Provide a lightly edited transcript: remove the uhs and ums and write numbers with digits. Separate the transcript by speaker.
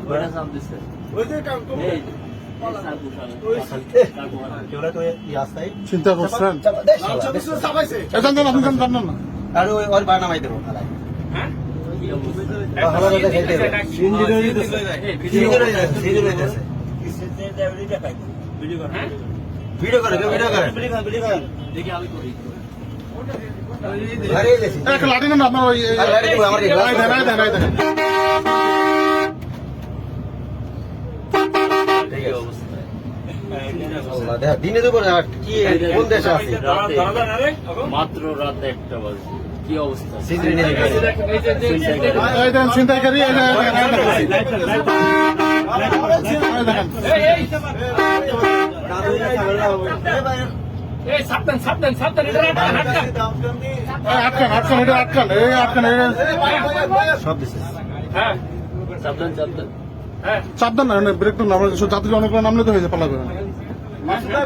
Speaker 1: ওটা চাপ দিচ্ছে
Speaker 2: চিন্তা করছেন
Speaker 3: আর ওর বার নামাই দেবো ভিডিও করে
Speaker 1: দেখি আমি করি
Speaker 2: একটা লাঠি নেন আপনার ওই
Speaker 3: দিনে দুপুরে কি কোন দেশে আছে
Speaker 1: মাত্র রাত 1টা বাজে কি অবস্থা
Speaker 2: ছিনতাইকারী
Speaker 3: সব দিচ্ছে
Speaker 1: সাবধান
Speaker 2: সাবধান না ব্রেক তো নামলে যাত্রী অনেক নামলে তো হয়েছে পালাবে